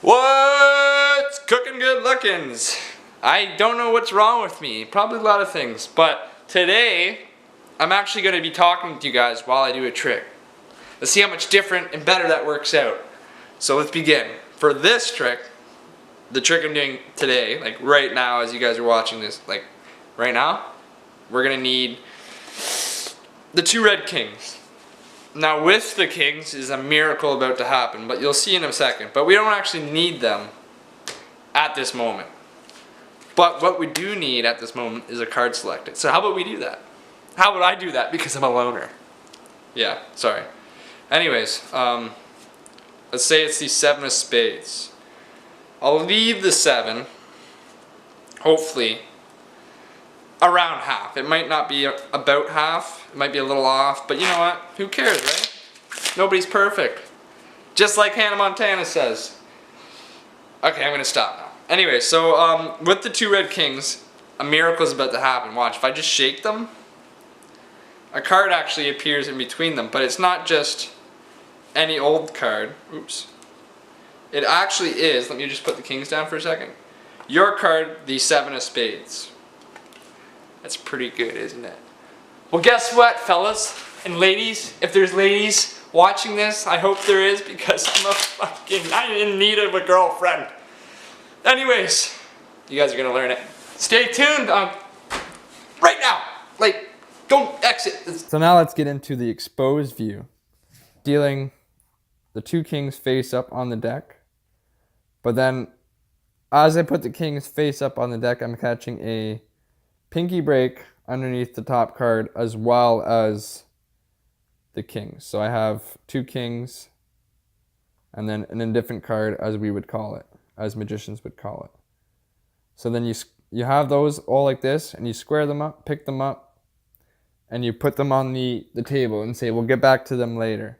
What's cooking good lookins? I don't know what's wrong with me. Probably a lot of things. But today, I'm actually going to be talking to you guys while I do a trick. Let's see how much different and better that works out. So let's begin. For this trick, the trick I'm doing today, like right now as you guys are watching this, like right now, we're going to need the two red kings. Now with the kings is a miracle about to happen, but you'll see in a second. But we don't actually need them at this moment. But what we do need at this moment is a card selected. So how about we do that? How would I do that? Because I'm a loner. Yeah, sorry. Anyways, let's say it's the 7 of spades. I'll leave the 7, hopefully, around half. It might not be about half. It might be a little off, but you know what? Who cares, right? Nobody's perfect. Just like Hannah Montana says. Okay, I'm gonna stop now. Anyway, so with the two red kings, a miracle is about to happen. Watch, if I just shake them, a card actually appears in between them, but it's not just any old card. Oops. It actually is, let me just put the kings down for a second. Your card, the 7 of spades. That's pretty good, isn't it? Well, guess what, fellas and ladies? If there's ladies watching this, I hope there is, because I'm in need of a girlfriend. Anyways, you guys are gonna learn it. Stay tuned. Right now, like, don't exit. So now let's get into the exposed view, dealing the two kings face up on the deck. But then, as I put the kings face up on the deck, I'm catching a pinky break underneath the top card as well as the kings. So I have two kings and then an indifferent card, as we would call it, as magicians would call it. So then you have those all like this, and you square them up, pick them up, and you put them on the table and say, we'll get back to them later.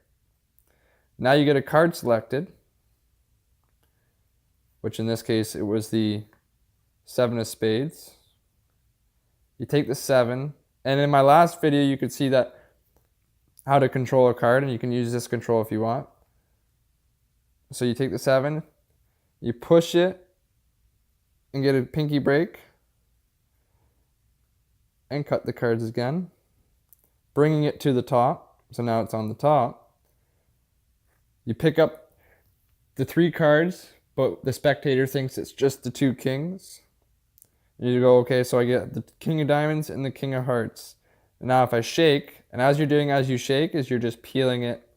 Now you get a card selected, which in this case it was the 7 of spades. You take the 7, and in my last video you could see that how to control a card, and you can use this control if you want. So you take the 7, you push it and get a pinky break and cut the cards again, bringing it to the top. So now it's on the top. You pick up the 3 cards, but the spectator thinks it's just the 2 kings. You go, okay, so I get the king of diamonds and the king of hearts. And now if I shake, and as you're doing as you shake is you're just peeling it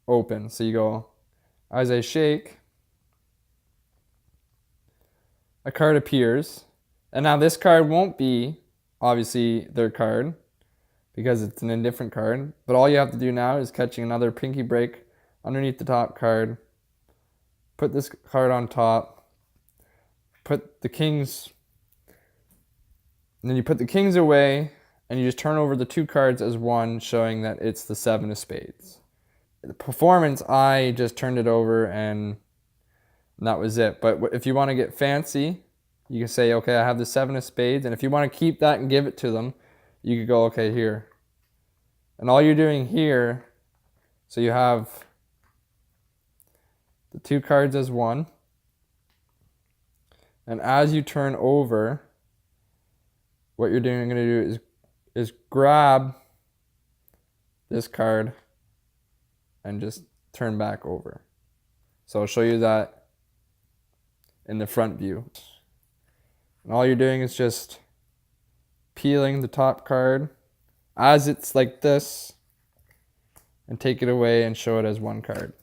open. So you go, as I shake, a card appears. And now this card won't be, obviously, their card, because it's an indifferent card. But all you have to do now is catching another pinky break underneath the top card, put this card on top, put the kings, and then you put the kings away, and you just turn over the 2 cards as one, showing that it's the 7 of spades. The performance, I just turned it over and that was it. But if you want to get fancy, you can say, okay, I have the 7 of spades, and if you want to keep that and give it to them, you could go, okay, here. And all you're doing here, so you have the 2 cards as one, and as you turn over, what you're going to do is grab this card and just turn back over. So I'll show you that in the front view. And all you're doing is just peeling the top card as it's like this and take it away and show it as one card.